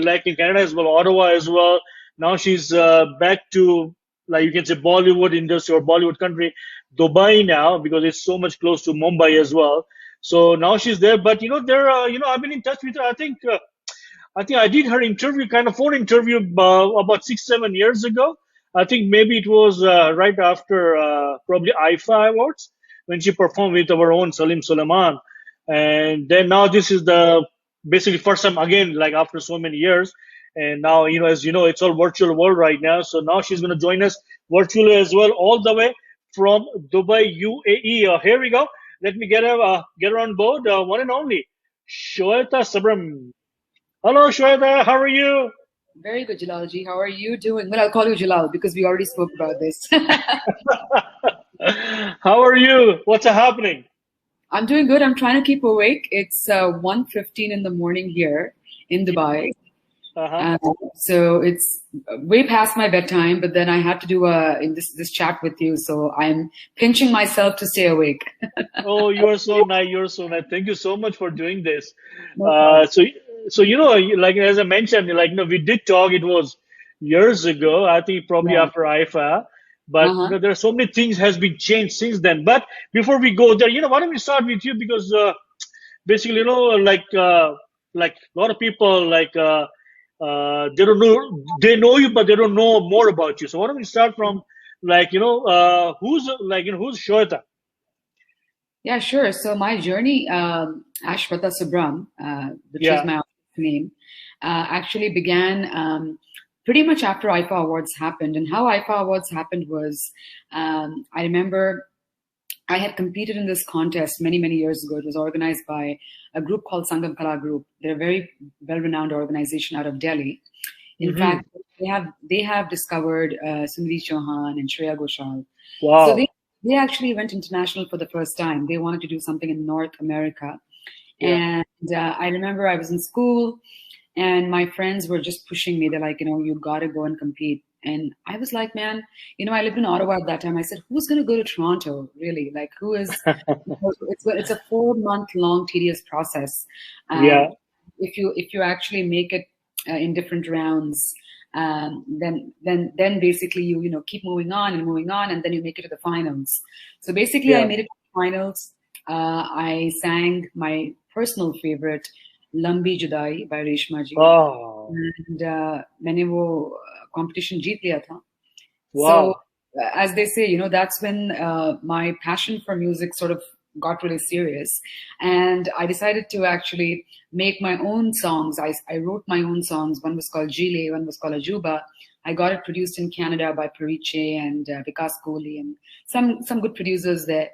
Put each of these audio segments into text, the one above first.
like in Canada as well, Ottawa as well. Now she's back to, like you can say, Bollywood industry or Bollywood country, Dubai now, because it's so much close to Mumbai as well. So now she's there. But I've been in touch with her. I think I did her interview, kind of phone interview, about 6-7 years ago. I think maybe it was right after probably IIFA Awards, when she performed with our own Salim-Sulaiman. And then now this is the basically first time again, like after so many years. And now, as you know, it's all virtual world right now. So now she's going to join us virtually as well, all the way from Dubai, UAE. Here we go. Let me get her on board. One and only, Shweta Subram. Hello, Shweta. How are you? Very good, Jalalji. How are you doing? Well, I'll call you Jalal because we already spoke about this. How are you? What's happening? I'm doing good. I'm trying to keep awake. It's 1:15 in the morning here in Dubai. So it's way past my bedtime, but then I have to do this chat with you. So I'm pinching myself to stay awake. Oh, you're so nice. You're so nice. Thank you so much for doing this. So like as I mentioned, we did talk. It was years ago. I think probably after IIFA. But there are so many things has been changed since then. But before we go there, why don't we start with you? Because basically, like a lot of people, they don't know, they know you, but they don't know more about you. So why don't we start from who's Shweta? Yeah, sure. So my journey, 𝗪𝗛𝗔, which is my name, actually began pretty much after IIFA Awards happened. And how IIFA Awards happened was, I remember I had competed in this contest many, many years ago. It was organized by a group called Sangam Kala Group. They're a very well-renowned organization out of Delhi. In fact, they have discovered Sundari Chauhan and Shreya Ghoshal. Wow. So they actually went international for the first time. They wanted to do something in North America. Yeah. And I remember I was in school and my friends were just pushing me. They're like, you got to go and compete. And I was like, man, I lived in Ottawa at that time. I said, who's going to go to Toronto, really? Like, who is? It's a 4-month-long tedious process. If you actually make it in different rounds, then basically you keep moving on, and then you make it to the finals. So basically, I made it to the finals. I sang my personal favorite, ''लंबी जुदाई" by Reshma ji. And मैंने वो competition जीत लिया था. Wow. So as they say, that's when my passion for music sort of got really serious. And I decided to actually make my own songs. I wrote my own songs. One was called ''Jile," one was called ''Ajooba." I got it produced in Canada by 𝗫𝗏 and Vikas Kohli and some good producers there.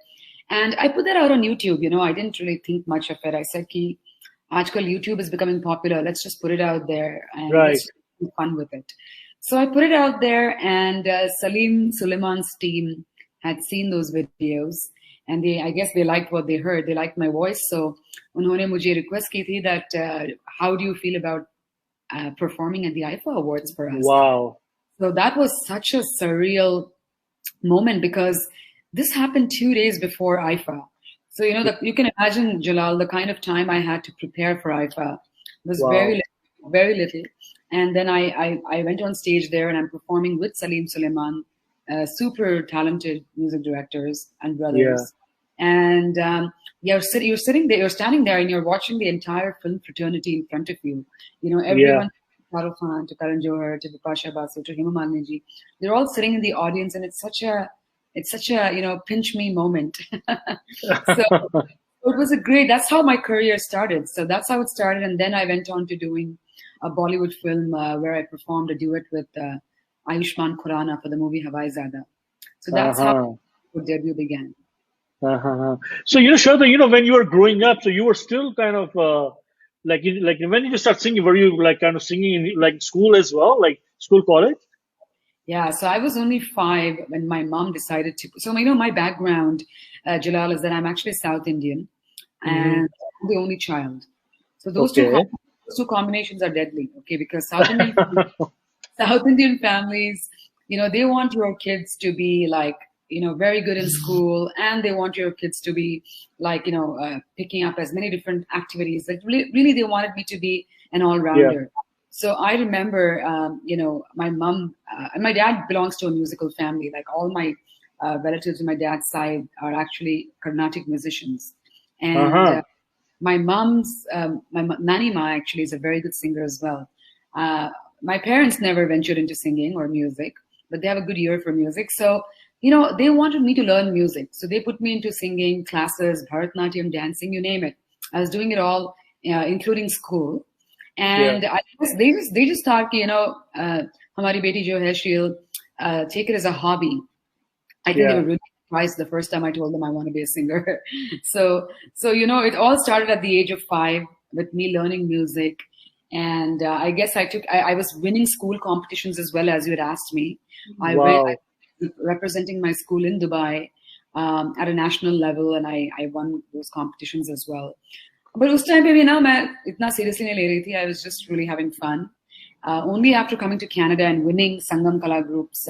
And I put that out on YouTube. I didn't really think much of it. I said, ki, aajkal YouTube is becoming popular. Let's just put it out there and let's have fun with it. So I put it out there, and Salim-Sulaiman's team had seen those videos, and I guess they liked what they heard. They liked my voice. So unhone mujhe request ki thi that how do you feel about performing at the IIFA Awards for us? Wow. So that was such a surreal moment because this happened 2 days before IIFA. So, you can imagine, Jalal, the kind of time I had to prepare for IIFA was very little. And then I went on stage there and I'm performing with Salim-Sulaiman, super talented music directors and brothers. And you're sitting there, you're standing there and you're watching the entire film fraternity in front of you. Everyone, Shahrukh Khan to Karan Johar to Bipasha Basu to Hema Malini, they're all sitting in the audience, and it's such a pinch me moment. So it was that's how my career started. So that's how it started. And then I went on to doing a Bollywood film where I performed a duet with Ayushmann Khurrana for the movie 𝗲𝗏. So that's how the debut began. So, Shweta, when you were growing up, so you were still kind of when did you start singing? Were you kind of singing in school as well, like school, college? Yeah, so I was only 5 when my mom decided to. So, my background, Jalal, is that I'm actually South Indian and I'm the only child. So those two combinations are deadly, because South Indian families, they want your kids to be very good in school, and they want your kids to be picking up as many different activities. Really, they wanted me to be an all-rounder. So I remember, my mom and my dad belongs to a musical family. Like all my relatives on my dad's side are actually Carnatic musicians. And my mom's, Nani Ma actually is a very good singer as well. My parents never ventured into singing or music, but they have a good ear for music. So, they wanted me to learn music. So they put me into singing classes, Bharatanatyam, dancing, you name it. I was doing it all, including school. And I guess they just thought, 𝗨𝗏𝗵𝗶 𝗀𝗏𝗏 she'll take it as a hobby. I think they were really surprised the first time I told them I want to be a singer. So it all started at the age of 5 with me learning music. And I guess I was winning school competitions as well, as you had asked me. I was representing my school in Dubai at a national level, and I won those competitions as well. But उस time पे भी ना मैं इतना seriously नहीं ले रही थी. I was just really having fun. Only after coming to Canada and winning Sangam Kala Group's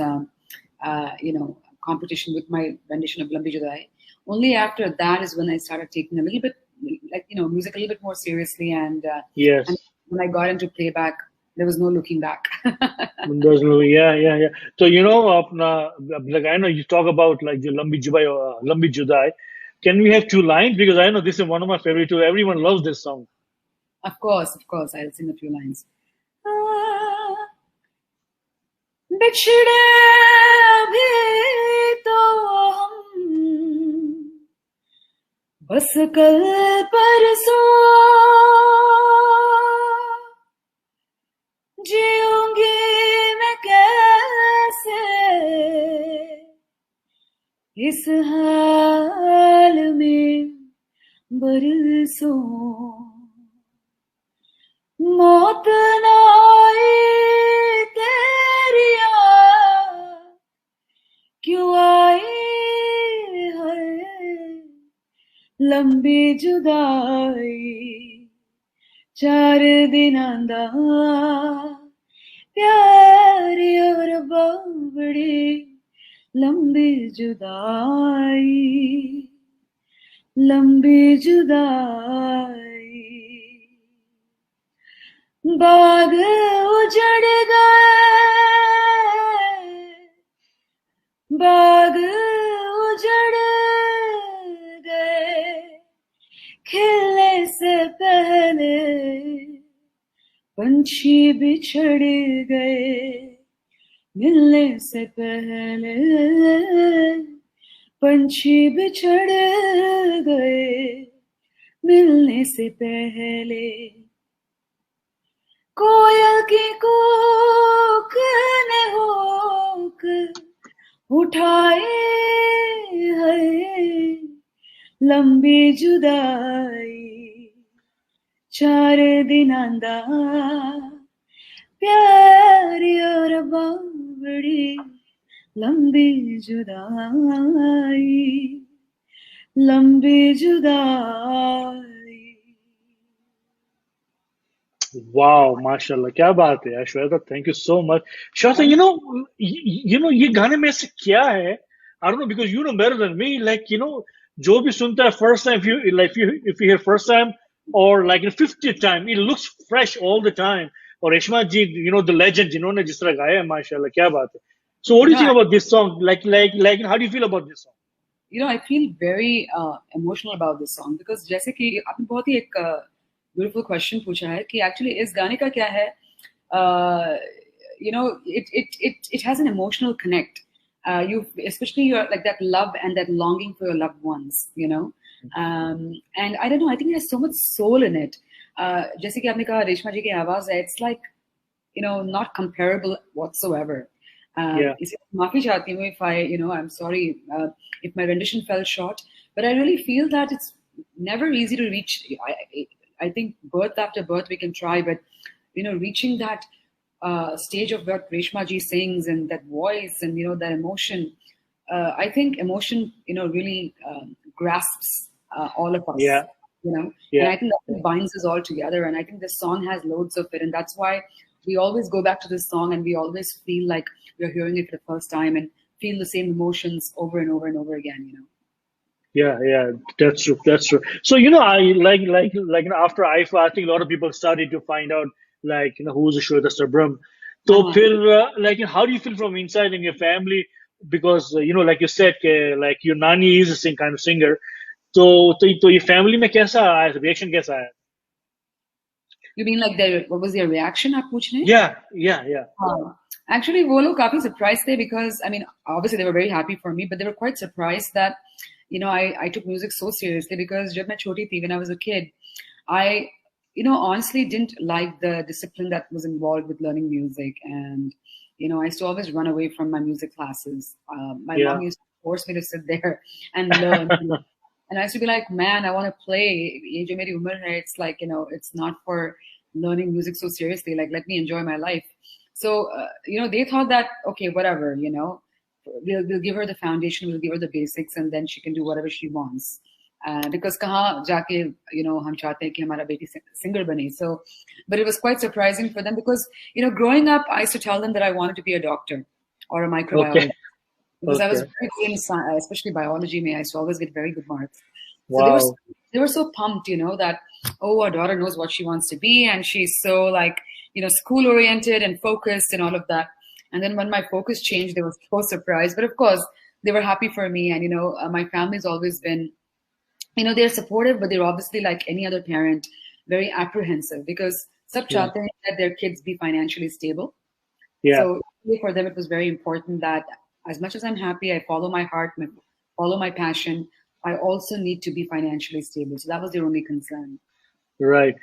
competition with my rendition of 𝗨𝗵𝗏 𝗀𝗏𝗏, only after that is when I started taking a little bit, music a little bit more seriously. And, and when I got into playback, there was no looking back. There's no, yeah. So, like I know you talk about like the 𝗨𝗵𝗏. Can we have 2 lines? Because I know this is one of my favorite too. Everyone loves this song. Of course. I'll sing a few lines. बिछड़े अभी तो हम बस कल परसों जीऊंगी मैं कैसे इस हाल में बरसों मौत ना आई तेरी क्यों आई है लंबी जुदाई 4 दिनां दा प्यारी और बड़ी लंबी जुदाई बाग उजड़ गए खिलने से पहले पंछी बिछड़ गए मिलने से पहले पंछी बिछड़ गए मिलने से पहले कोयल की कूक ने होक उठाए है लंबी जुदाई 4 दिनां दा प्यारी और बड़ी लंबी जुदाई Wow, mashallah, क्या बात है, Shweta. Thank you so much, Shweta. ये गाने में से क्या है? I don't know, because you know better than me. Like जो भी सुनता है first time, if you hear first time or like in 50th time, it looks fresh all the time. और रेशमा जी, the legend, जिन्होंने जिस तरह गाया है, माशाल्लाह, क्या बात है. So what do you think about this song? Like, how do you feel about this song? I feel very emotional about this song because जैसे कि आपने बहुत ही एक beautiful question पूछा है कि actually इस गाने का क्या है? It has an emotional connect. Especially your like that love and that longing for your loved ones, and I don't know, I think there's so much soul in it. जैसे कि आपने कहा रेशमा जी की आवाज है, it's like not comparable whatsoever. माफी चाहती हूँ if I'm sorry if my rendition fell short, but I really feel that it's never easy to reach. I think birth after birth we can try, but reaching that stage of what Reshma ji sings and that voice and that emotion, I think emotion really grasps all of us. And I think that binds us all together, and I think this song has loads of it, and that's why we always go back to this song and we always feel like we're hearing it for the first time and feel the same emotions over and over and over again. Yeah, that's true. So I like after IIFA, I think a lot of people started to find out like, who's a Shweta Subram. So, like, how do you feel from inside in your family? Because, like you said, like your nani is a kind of singer. तो ये family में कैसा आया, reaction कैसा आया? You mean like what was their reaction? आप पूछ रहे हैं? Yeah. Actually, वो लोग काफी surprised थे because, I mean, obviously they were very happy for me, but they were quite surprised that, I took music so seriously because जब मैं छोटी थी, when I was a kid, I, honestly didn't like the discipline that was involved with learning music. And, I used to always run away from my music classes. My mom used to force me to sit there and learn. And I used to be like, man, I want to play. Ye jo meri umar hai, it's like, it's not for learning music so seriously. Like, let me enjoy my life. So, they thought that, okay, whatever, we'll give her the foundation, we'll give her the basics, and then she can do whatever she wants. Because kahan jaake, hum chahte hain ki hamara beti singer bane. So, but it was quite surprising for them because, growing up, I used to tell them that I wanted to be a doctor or a microbiologist. Okay. Because I was very good in science, especially biology. I used to always get very good marks. Wow. So they were so pumped, that, oh, our daughter knows what she wants to be, and she's so like, school oriented and focused and all of that. And then when my focus changed, they were so surprised. But of course, they were happy for me. And, my family's always been, they're supportive, but they're obviously like any other parent, very apprehensive because sab chahte hain that their kids be financially stable. Yeah. So for them, it was very important that as much as I'm happy, I follow my heart, follow my passion, I also need to be financially stable. So that was their only concern. Right.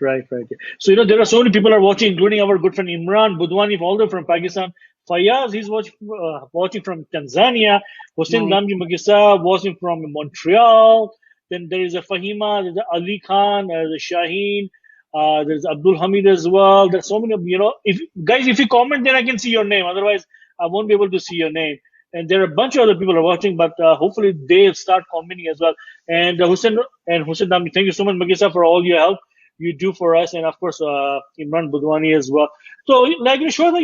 So, there are so many people are watching, including our good friend Imran Budwani, all the way from Pakistan. Fayaz, he's watching from Tanzania. Hussein Damji Magisa watching from Montreal. Then there is a Fahima, there's a Ali Khan, there's a Shaheen, there's Abdul Hamid as well. There's so many, if you comment, then I can see your name. Otherwise, I won't be able to see your name. And there are a bunch of other people are watching, but hopefully they'll start commenting as well. And Hussein Damji, thank you so much, Magisa, for all your help you do for us, and of course Imran Budwani as well. So, like, Shweta,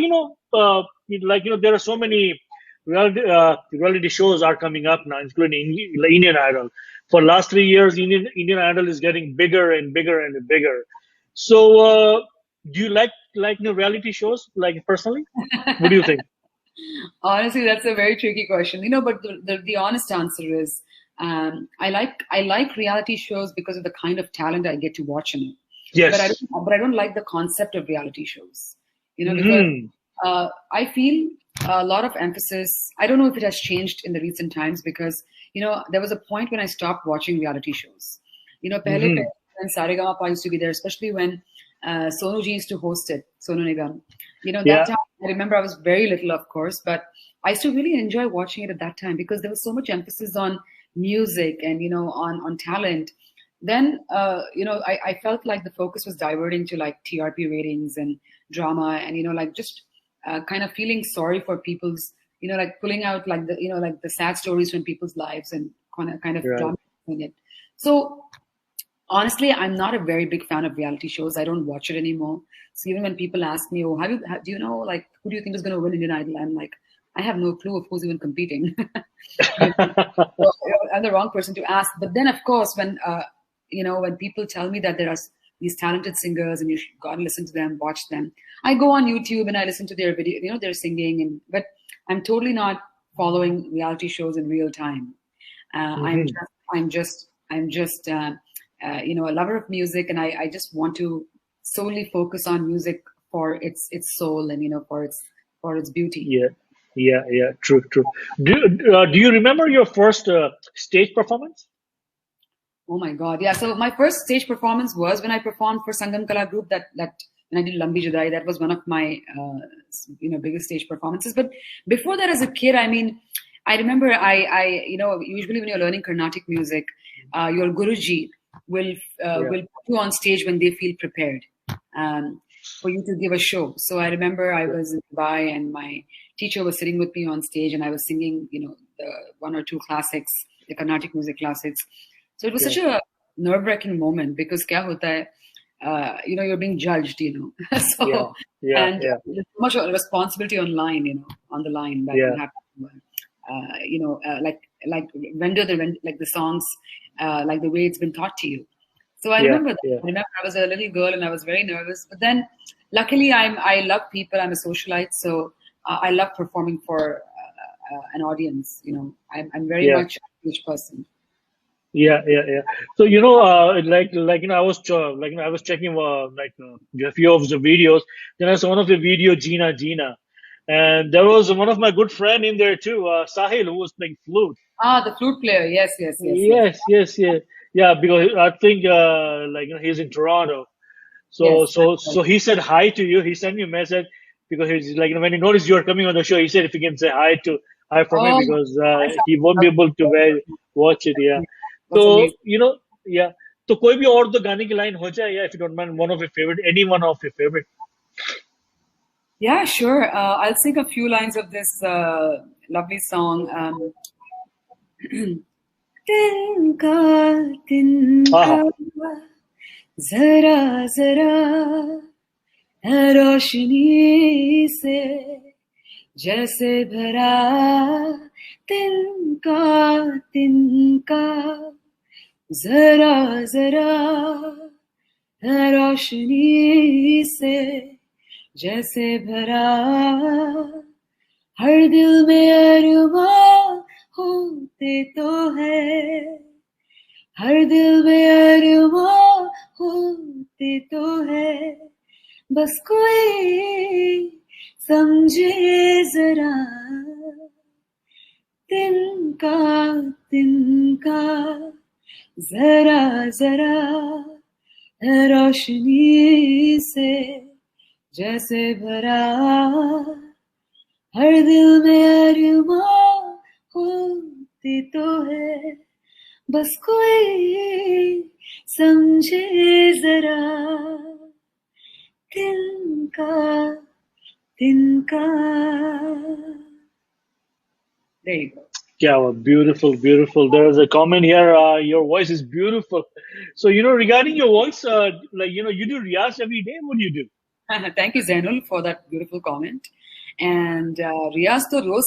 there are so many reality shows are coming up now, including Indian Idol. For last 3 years, Indian Idol is getting bigger and bigger and bigger. So, do you like reality shows, like, personally? What do you think? Honestly, that's a very tricky question, but the honest answer is, I like reality shows because of the kind of talent I get to watch in it. Yes. But I don't like the concept of reality shows, because I feel a lot of emphasis. I don't know if it has changed in the recent times because, there was a point when I stopped watching reality shows. Pehle when Saregama used to be there, especially when Sonu ji used to host it, Sonu Nigam. That time, I remember I was very little, of course, but I used to really enjoy watching it at that time because there was so much emphasis on music and, on talent. Then, I felt like the focus was diverting to like TRP ratings and drama and, like just kind of feeling sorry for people's, like pulling out like the sad stories from people's lives and kind of dramaing it. So honestly, I'm not a very big fan of reality shows. I don't watch it anymore. So even when people ask me, oh, do you know, like, who do you think is going to win Indian Idol? I'm like, I have no clue of who's even competing. So, I'm the wrong person to ask. But then, of course, when when people tell me that there are these talented singers and you should go and listen to them, watch them, I go on YouTube and I listen to their video, their singing. But I'm totally not following reality shows in real time. I'm just a lover of music, and I just want to solely focus on music for its soul and for its beauty. Yeah. True. Do you remember your first stage performance? Oh my God, yeah. So my first stage performance was when I performed for Sangam Kala Group. That when I did lambi judai, that was one of my biggest stage performances. But before that, as a kid, I mean, I remember usually when you're learning Carnatic music, your Guruji will put you on stage when they feel prepared for you to give a show. So I remember I was in Dubai and my teacher was sitting with me on stage and I was singing, the one or two classics, the Carnatic music classics. So it was such a nerve-wracking moment because kya hota hai, you're being judged, so and there's so much responsibility on the line that you have to, like render the songs like the way it's been taught to you. So I remember that. I remember I was a little girl and I was very nervous. But then luckily I love people. I'm a socialite, so I love performing for an audience. I'm very much a stage person. Yeah. So I was I was checking a few of the videos. Then I saw one of the video, Gina, and there was one of my good friend in there too, Sahil, who was playing flute. The flute player. Yes. Yeah, because I think he's in Toronto. So he said hi to you. He sent me a message because he's when he noticed you are coming on the show, he said if you can say hi for me, because he won't be able to watch it. Yeah. So yeah. तो कोई भी और दो गाने की line हो जाए, yeah, if you don't mind, any one of your favorite. Yeah, sure. I'll sing a few lines of this lovely song. तिनका जरा जरा रोशनी से जैसे भरा तिनका जरा जरा रोशनी से जैसे भरा हर दिल में अरमां होते तो है हर दिल में अरमां होते तो है बस कोई समझे जरा तिनका जरा जरा रोशनी से जैसे भरा हर दिल में अरमां होती तो है बस कोई समझे जरा तिनका There you go. Yeah, beautiful. There's a comment here. Your voice is beautiful. So regarding your voice, you do riyaz every day. What do you do? Thank you, Zainul, for that beautiful comment. And riyaz to roz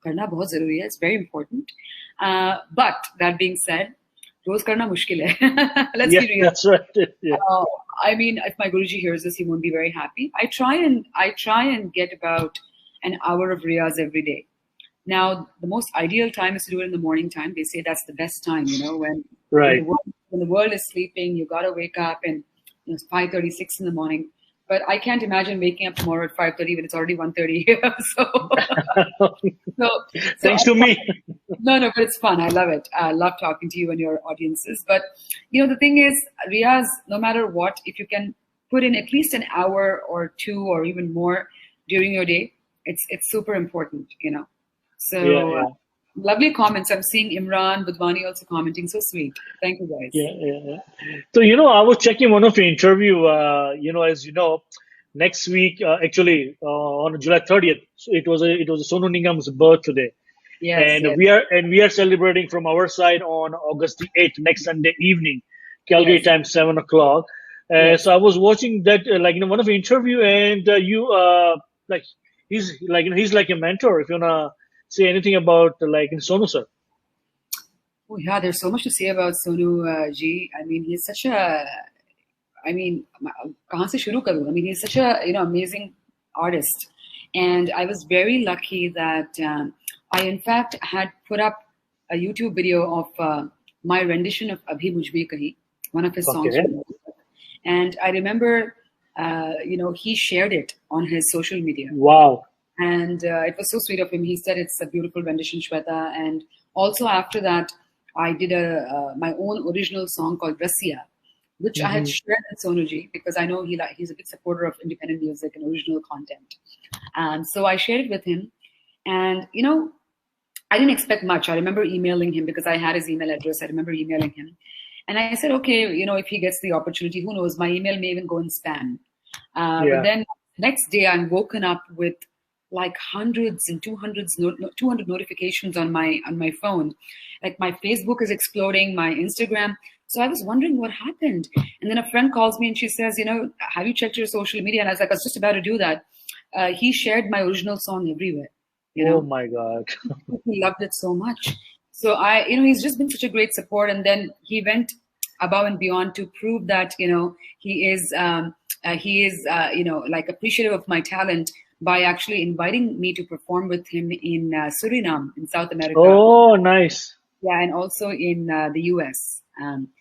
karna bahut zaruri hai. It's very important. But that being said, roz karna mushkil hai. Let's be real. That's right. Yeah. I mean, if my Guruji hears this, he won't be very happy. I try and get about an hour of riyaz every day. Now, the most ideal time is to do it in the morning time. They say that's the best time, when the world is sleeping, you got to wake up, and it's 5:36 in the morning. But I can't imagine waking up tomorrow at 5:30 when it's already 1:30 here. So thanks to me. No, but it's fun. I love it. I love talking to you and your audiences. But the thing is, riyaz, no matter what, if you can put in at least an hour or two or even more during your day, it's super important. So lovely comments. I'm seeing Imran Budwani also commenting. So sweet. Thank you, guys. Yeah. So I was checking one of your interview. As you know, next week, actually on July 30th, it was Sonu Nigam's birthday. Yes. We are celebrating from our side on August the 8th, next Sunday evening, Calgary time, 7 o'clock. So I was watching that, one of the interview, and he's like a mentor. If you wanna say anything about Sonu sir. Oh yeah, there's so much to say about Sonu ji. I mean, he's such a. I mean, kahan se shuru karu? I mean, he's such a amazing artist, and I was very lucky that I in fact had put up a YouTube video of my rendition of 𝗵𝗲𝗵𝗶 𝗀𝗏, one of his songs. And I remember, he shared it on his social media. Wow. And it was so sweet of him. He said it's a beautiful rendition, Shweta. And also after that, I did my own original song called 𝗙𝗏𝗏, which I had shared with Sonuji because I know he's a big supporter of independent music and original content. And so I shared it with him. And, I didn't expect much. I remember emailing him because I had his email address. I remember emailing him. And I said, okay, if he gets the opportunity, who knows, my email may even go in spam. But then next day I'm woken up with like hundreds and 200 notifications on my phone. Like my Facebook is exploding, my Instagram. So I was wondering what happened. And then a friend calls me and she says, have you checked your social media? And I was like, I was just about to do that. He shared my original song everywhere. Oh my God. He loved it so much. So he's just been such a great support. And then he went above and beyond to prove that, he is he is, like appreciative of my talent by actually inviting me to perform with him in Suriname in South America. Oh, nice. Yeah, and also in the US.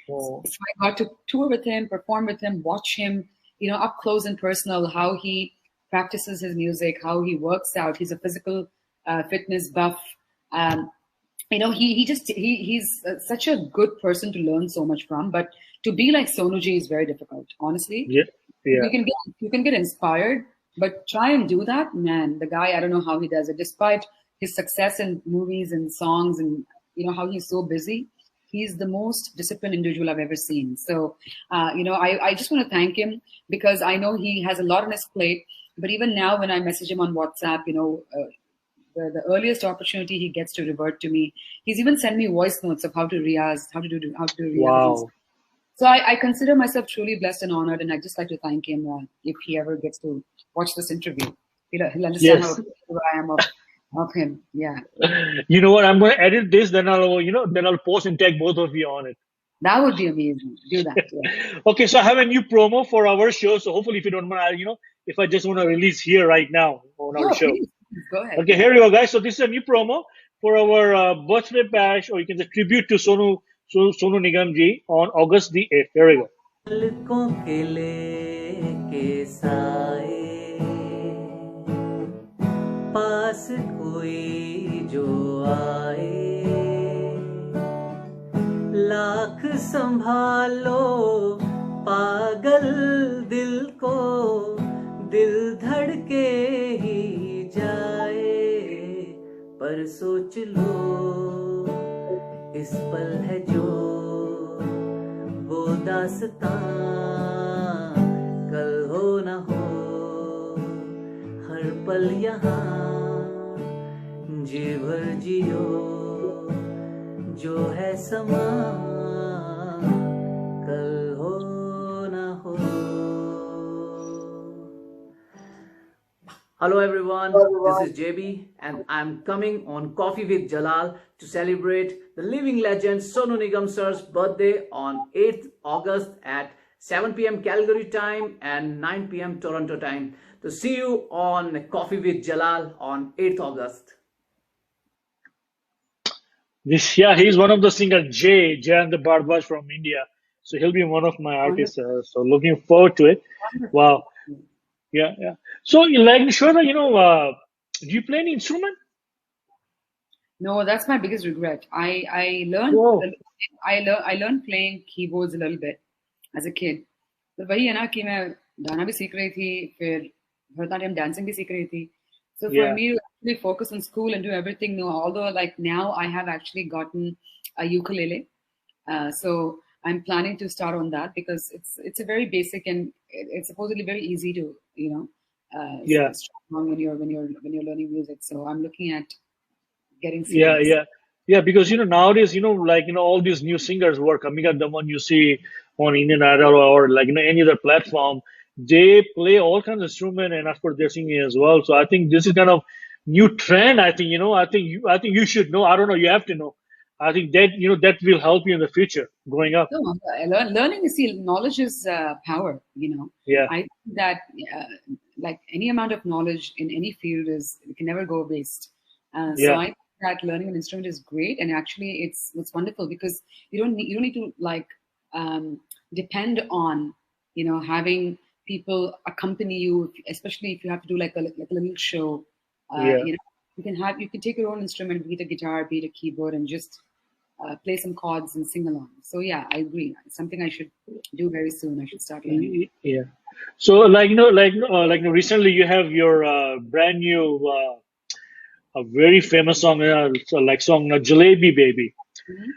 So I got to tour with him, perform with him, watch him, up close and personal, how he practices his music, how he works out. He's a physical fitness buff. He's such a good person to learn so much from. But to be like Sonuji is very difficult, honestly. Yeah. You can get inspired, but try and do that, man. The guy, I don't know how he does it, despite his success in movies and songs, and how he's so busy. He's the most disciplined individual I've ever seen. So, I just want to thank him, because I know he has a lot on his plate. But even now, when I message him on WhatsApp, the earliest opportunity he gets to revert to me, he's even sent me voice notes of how to do riyaz. Wow. So I consider myself truly blessed and honored, and I'd just like to thank him if he ever gets to watch this interview. He'll understand how I am of him. Yeah. You know what? I'm going to edit this, then I'll post and tag both of you on it. That would be amazing. Do that. Yeah. Okay, so I have a new promo for our show. So hopefully, if you don't mind, if I just want to release here right now on our show. Please, go ahead. Okay, here you go, guys. So this is a new promo for our birthday bash, or you can say tribute to Sonu Nigam ji on August the 8th. Here we go. पास कोई जो आए, लाख संभालो पागल दिल को, दिल धड़के ही जाए, पर सोच लो इस पल है जो वो दास्तां, कल हो न हो हर पल यहाँ, जी भर जियो जो है समा, कल हो न हो. Hello everyone, this is JB and I'm coming on Coffee with Jalal to celebrate the living legend Sonu Nigam sir's birthday on 8th August at 7 p.m. Calgary time and 9 p.m. Toronto time. So see you on Coffee with Jalal on 8th August. He's one of the singers, Jayant Bardwaj from India. So he'll be one of my artists. So looking forward to it. Wow. Yeah. So, like Shweta, do you play any instrument? No, that's my biggest regret. I learned playing keyboards a little bit as a kid. तो वही है ना कि मैं गाना भी सीख रही थी, फिर भरतनाट्यम dancing भी सीख रही थी. So for me to actually focus on school and do everything, although like now I have actually gotten a ukulele, so I'm planning to start on that because it's a very basic and it's supposedly very easy to strong when you're learning music. So I'm looking at getting serious. Yeah, because nowadays all these new singers who are coming up, the one you see on Indian Idol or any other platform, they play all kinds of instruments and of course they're singing as well. So I think this is kind of new trend. I think you should know. I don't know. You have to know. I think that that will help you in the future growing up. No, learning is knowledge is power. Yeah. I think that like any amount of knowledge in any field it can never go waste. So I think that learning an instrument is great, and actually it's wonderful because you don't need to depend on having people accompany you, especially if you have to do like a little show. You can take your own instrument, be it a guitar, be it a keyboard, and just play some chords and sing along. So yeah, I agree. It's something I should do very soon. I should start learning. Yeah. So recently you have your brand new, a very famous song, song Jalebi Baby.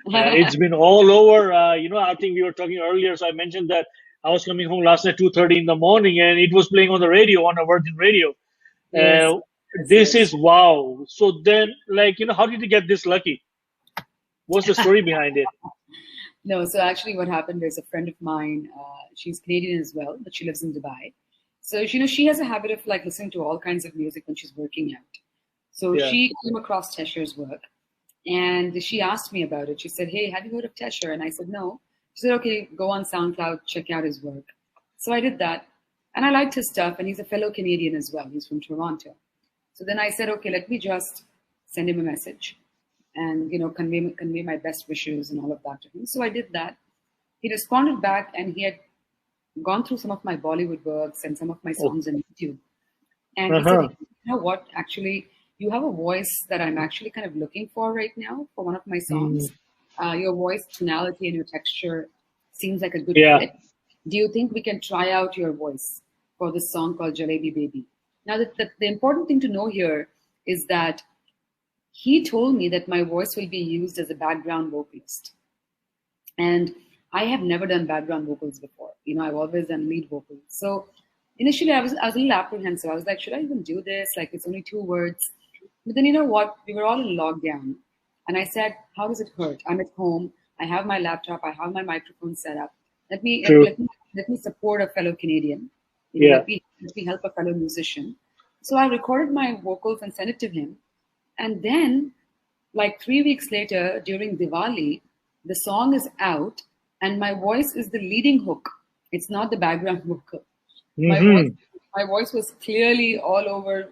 It's been all over. I think we were talking earlier, so I mentioned that I was coming home last night 2:30 in the morning, and it was playing on the radio, on a Virgin Radio. Yes. This is wow. So then, how did you get this lucky? What's the story behind it? No, so actually what happened is a friend of mine, she's Canadian as well, but she lives in Dubai. So, she has a habit of listening to all kinds of music when she's working out. So she came across 𝗙sher's work and she asked me about it. She said, "Hey, have you heard of 𝗙sher?" And I said, "No." She said, "Okay, go on SoundCloud, check out his work." So I did that. And I liked his stuff, and he's a fellow Canadian as well. He's from Toronto. So then I said, okay, let me just send him a message and, convey my best wishes and all of that to him. So I did that. He responded back, and he had gone through some of my Bollywood works and some of my songs on YouTube. And he said, you know what, actually, you have a voice that I'm actually kind of looking for right now for one of my songs. Your voice, tonality, and your texture seems like a good fit. Do you think we can try out your voice for this song called Jalebi Baby? Now, the important thing to know here is that he told me that my voice will be used as a background vocalist. And I have never done background vocals before. I've always done lead vocals. So initially I was a little apprehensive. I was like, should I even do this? Like, it's only 2 words. But then, you know what? We were all in lockdown. And I said, how does it hurt? I'm at home. I have my laptop. I have my microphone set up. Let me support a fellow Canadian. Let me help a fellow musician. So I recorded my vocals and sent it to him. And then, like 3 weeks later, during Diwali, the song is out, and my voice is the leading hook. It's not the background vocal. My voice was clearly all over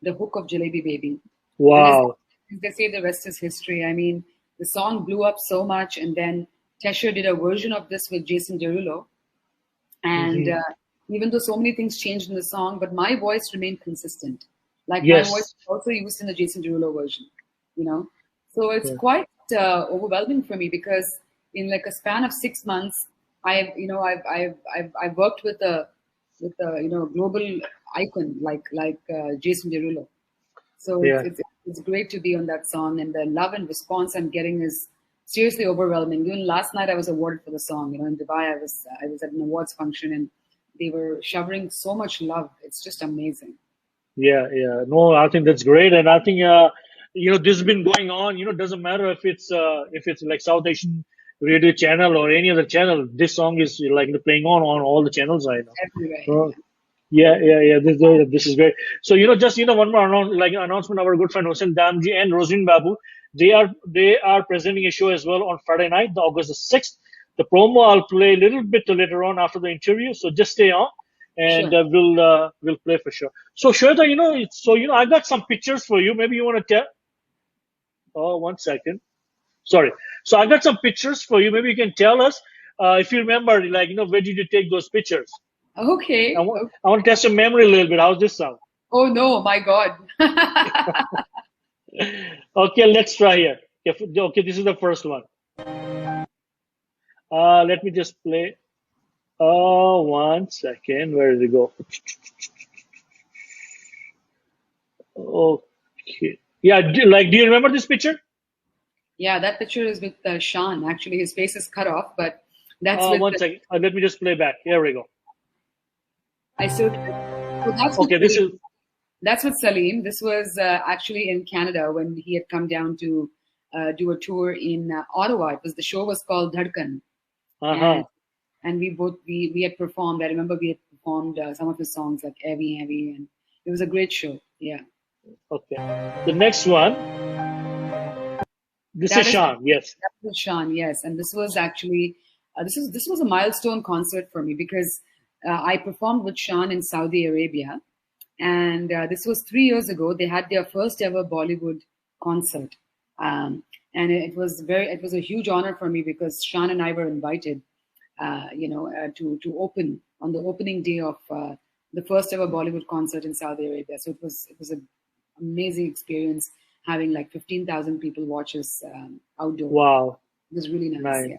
the hook of Jalebi Baby. Wow. As they say, the rest is history. I mean, the song blew up so much, and then _𝗟 did a version of this with Jason Derulo. And even though so many things changed in the song, but my voice remained consistent. Like my voice was also used in the Jason Derulo version, So it's quite overwhelming for me, because in like a span of 6 months, I've worked with a global icon like Jason Derulo. So it's great to be on that song, and the love and response I'm getting is seriously overwhelming. Even last night I was awarded for the song. In Dubai, I was at an awards function, and they were showering so much love. It's just amazing. Yeah. No, I think that's great, and I think this has been going on. Doesn't matter if it's like South Asian radio channel or any other channel. This song is like playing on all the channels right now. Everywhere. Yeah. This is great. So just one more announcement. Our good friend Hossein Damji and Rosine Babu, they are presenting a show as well on Friday night, August the 6th. The promo I'll play a little bit later on after the interview. So just stay on, and we'll play for sure. So Shweta, I got some pictures for you. Maybe you want to tell. Oh, 1 second. Sorry. So I got some pictures for you. Maybe you can tell us if you remember, where did you take those pictures? Okay. I want to test your memory a little bit. How's this sound? Oh no, my God. Okay, let's try here. Okay, this is the first one. Let me just play. 1 second. Where did it go? Okay. Yeah. Do you remember this picture? Yeah, that picture is with Sean. Actually, his face is cut off, but that's with 1 second. Let me just play back. Here we go. That's with Salim. This was actually in Canada when he had come down to do a tour in Ottawa. The show was called 𝗙𝗯𝗵𝗏. And we had performed. I remember we had performed some of his songs like 𝗬𝗏𝗵𝗏, and it was a great show. Yeah. Okay. The next one. This is Sean. Yes. That was Sean. Yes. And this was actually this was a milestone concert for me, because I performed with Sean in Saudi Arabia, and this was 3 years ago. They had their first ever Bollywood concert, and it was a huge honor for me, because Sean and I were invited, to open on the opening day of the first ever Bollywood concert in Saudi Arabia. So it was an amazing experience, having like 15,000 people watch us outdoor. Wow. It was really nice. Yeah.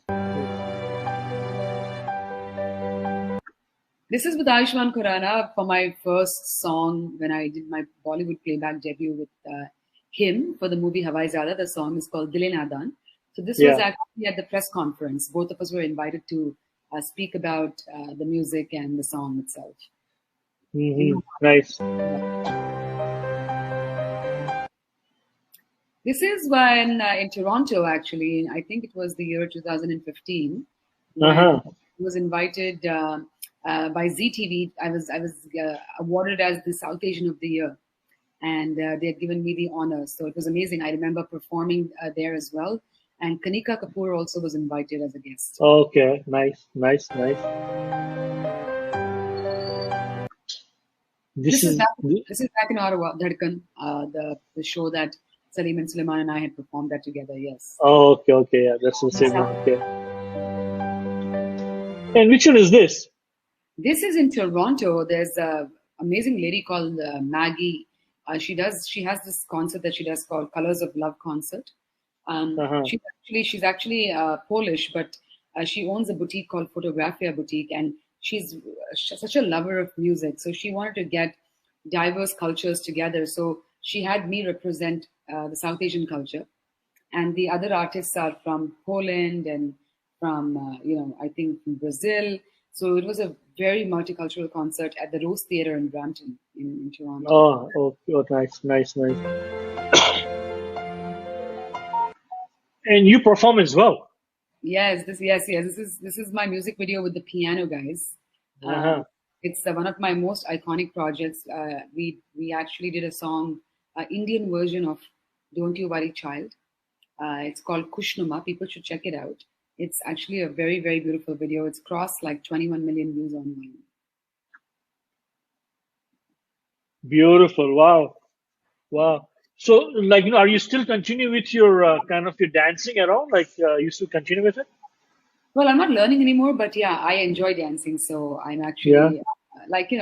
This is with Ayushmann Khurrana for my first song when I did my Bollywood playback debut with him for the movie 𝗲𝗲𝗵𝗏. The song is called Dil Nadan. So this was actually at the press conference. Both of us were invited to speak about the music and the song itself. Nice. This is when in Toronto, actually, I think it was the year 2015. I was invited by ZTV. I was awarded as the South Asian of the Year, and they had given me the honor. So it was amazing. I remember performing there as well. And Kanika Kapoor also was invited as a guest. Okay, nice. This is this is back in Ottawa, 𝗏𝗏𝗏, the show that Salim and Sulaiman and I had performed that together. Yes. oh, okay, yeah, that's the same one. Okay. And which one is this? This is in Toronto. There's a amazing lady called Maggie. She has this concert that she does called Colors of Love concert. She's actually Polish, but she owns a boutique called 𝗏𝗏𝗵𝗏 boutique, and she's such a lover of music. So she wanted to get diverse cultures together. So she had me represent the South Asian culture, and the other artists are from Poland and from I think from Brazil. So it was a very multicultural concert at the Rose Theatre in Brampton, in Toronto. Oh, nice. And you perform as well. Yes. This is my music video with the piano guys. It's one of my most iconic projects. We actually did a song, Indian version of "Don't You Worry Child." It's called Kushnuma. People should check it out. It's actually a very, very beautiful video. It's crossed like 21 million views online. Beautiful. Wow. So, like, are you still continue with your kind of your dancing around? Like, you still continue with it? Well, I'm not learning anymore, but yeah, I enjoy dancing. So I'm actually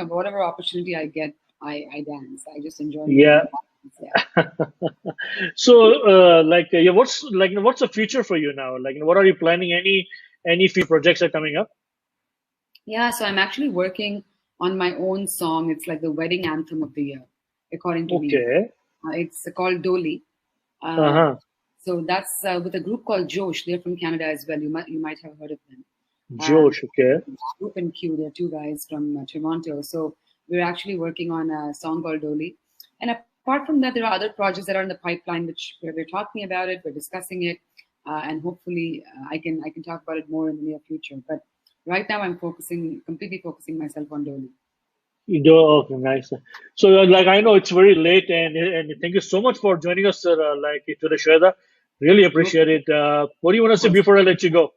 whatever opportunity I get, I dance. I just enjoy. Yeah. So, what's the future for you now? Like, what are you planning? Any few projects are coming up? Yeah, so I'm actually working on my own song. It's like the wedding anthem of the year, according to me. It's called 𝗏𝗏𝗵𝗏. So that's with a group called 𝗏𝗏𝗵𝗏. They're from Canada as well. You might have heard of them. 𝗏𝗏𝗵𝗏, okay. Group and Q, they're two guys from Toronto. So we're actually working on a song called 𝗏𝗏𝗵𝗏. And apart from that, there are other projects that are in the pipeline, which we're talking about it, we're discussing it, and hopefully I can talk about it more in the near future. But right now, I'm completely focusing myself on 𝗏𝗏𝗵𝗏. Okay, nice. So, like, I know it's very late, and thank you so much for joining us, to the Shweta. Really appreciate it. What do you want to say before I let you go?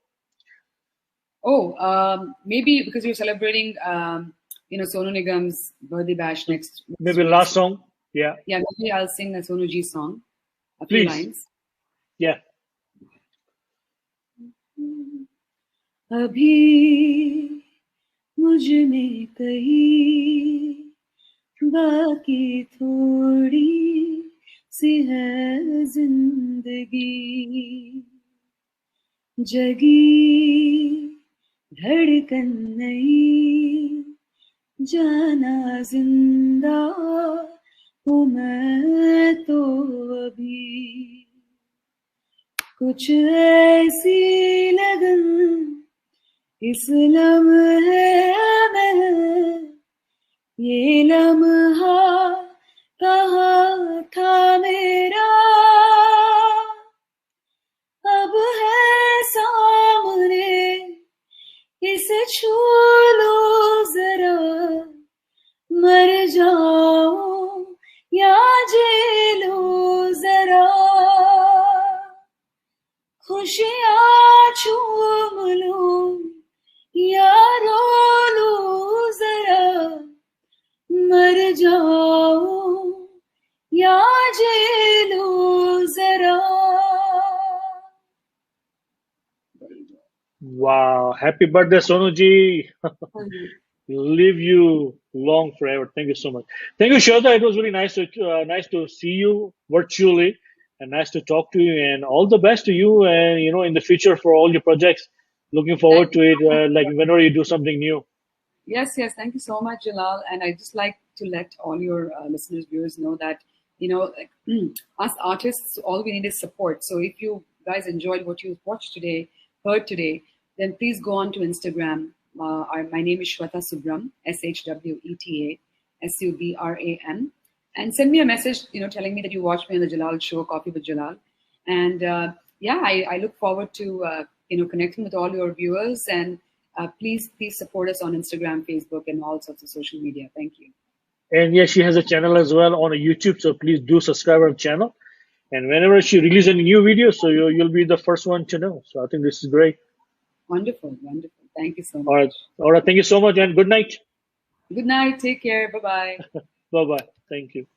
Maybe because you're celebrating, Sonu Nigam's birthday bash next. Maybe last song. Yeah. Yeah, maybe I'll sing a Sonu Ji song. A few lines. Yeah. Abhi मुझ में कहीं बाकी थोड़ी सी है जिंदगी जगी धड़कन नहीं जाना जिंदा हूँ मैं तो अभी कुछ ऐसी लगन इस लम्हे में ये लम्हा कहाँ था मेरा अब है सामने इसे छू लो जरा मर जाऊं या जी लो जरा खुशियाँ चूम लूं यारो लो जरा मर जाओ या जी लो जरा. Wow, happy birthday, Sonu Ji. Live you long forever. Thank you so much. Thank you, Shweta. It was really nice to see you virtually, and nice to talk to you, and all the best to you, and in the future for all your projects. Looking forward to it, like whenever you do something new. Yes. Thank you so much, Jalal. And I just like to let all your listeners, viewers know that, us artists, all we need is support. So if you guys enjoyed what you watched today, heard today, then please go on to Instagram. My name is Shweta Subram, SHWETA, and send me a message, telling me that you watched me on the Jalal show, Coffee with Jalal. And I look forward to connecting with all your viewers, and please support us on Instagram, Facebook, and all sorts of social media. Thank you. And yeah, she has a channel as well on YouTube, so please do subscribe her channel. And whenever she releases any new videos, so you'll be the first one to know. So I think this is great. Wonderful. Thank you so much. All right. Thank you so much, and good night. Good night. Take care. Bye-bye. Bye bye. Thank you.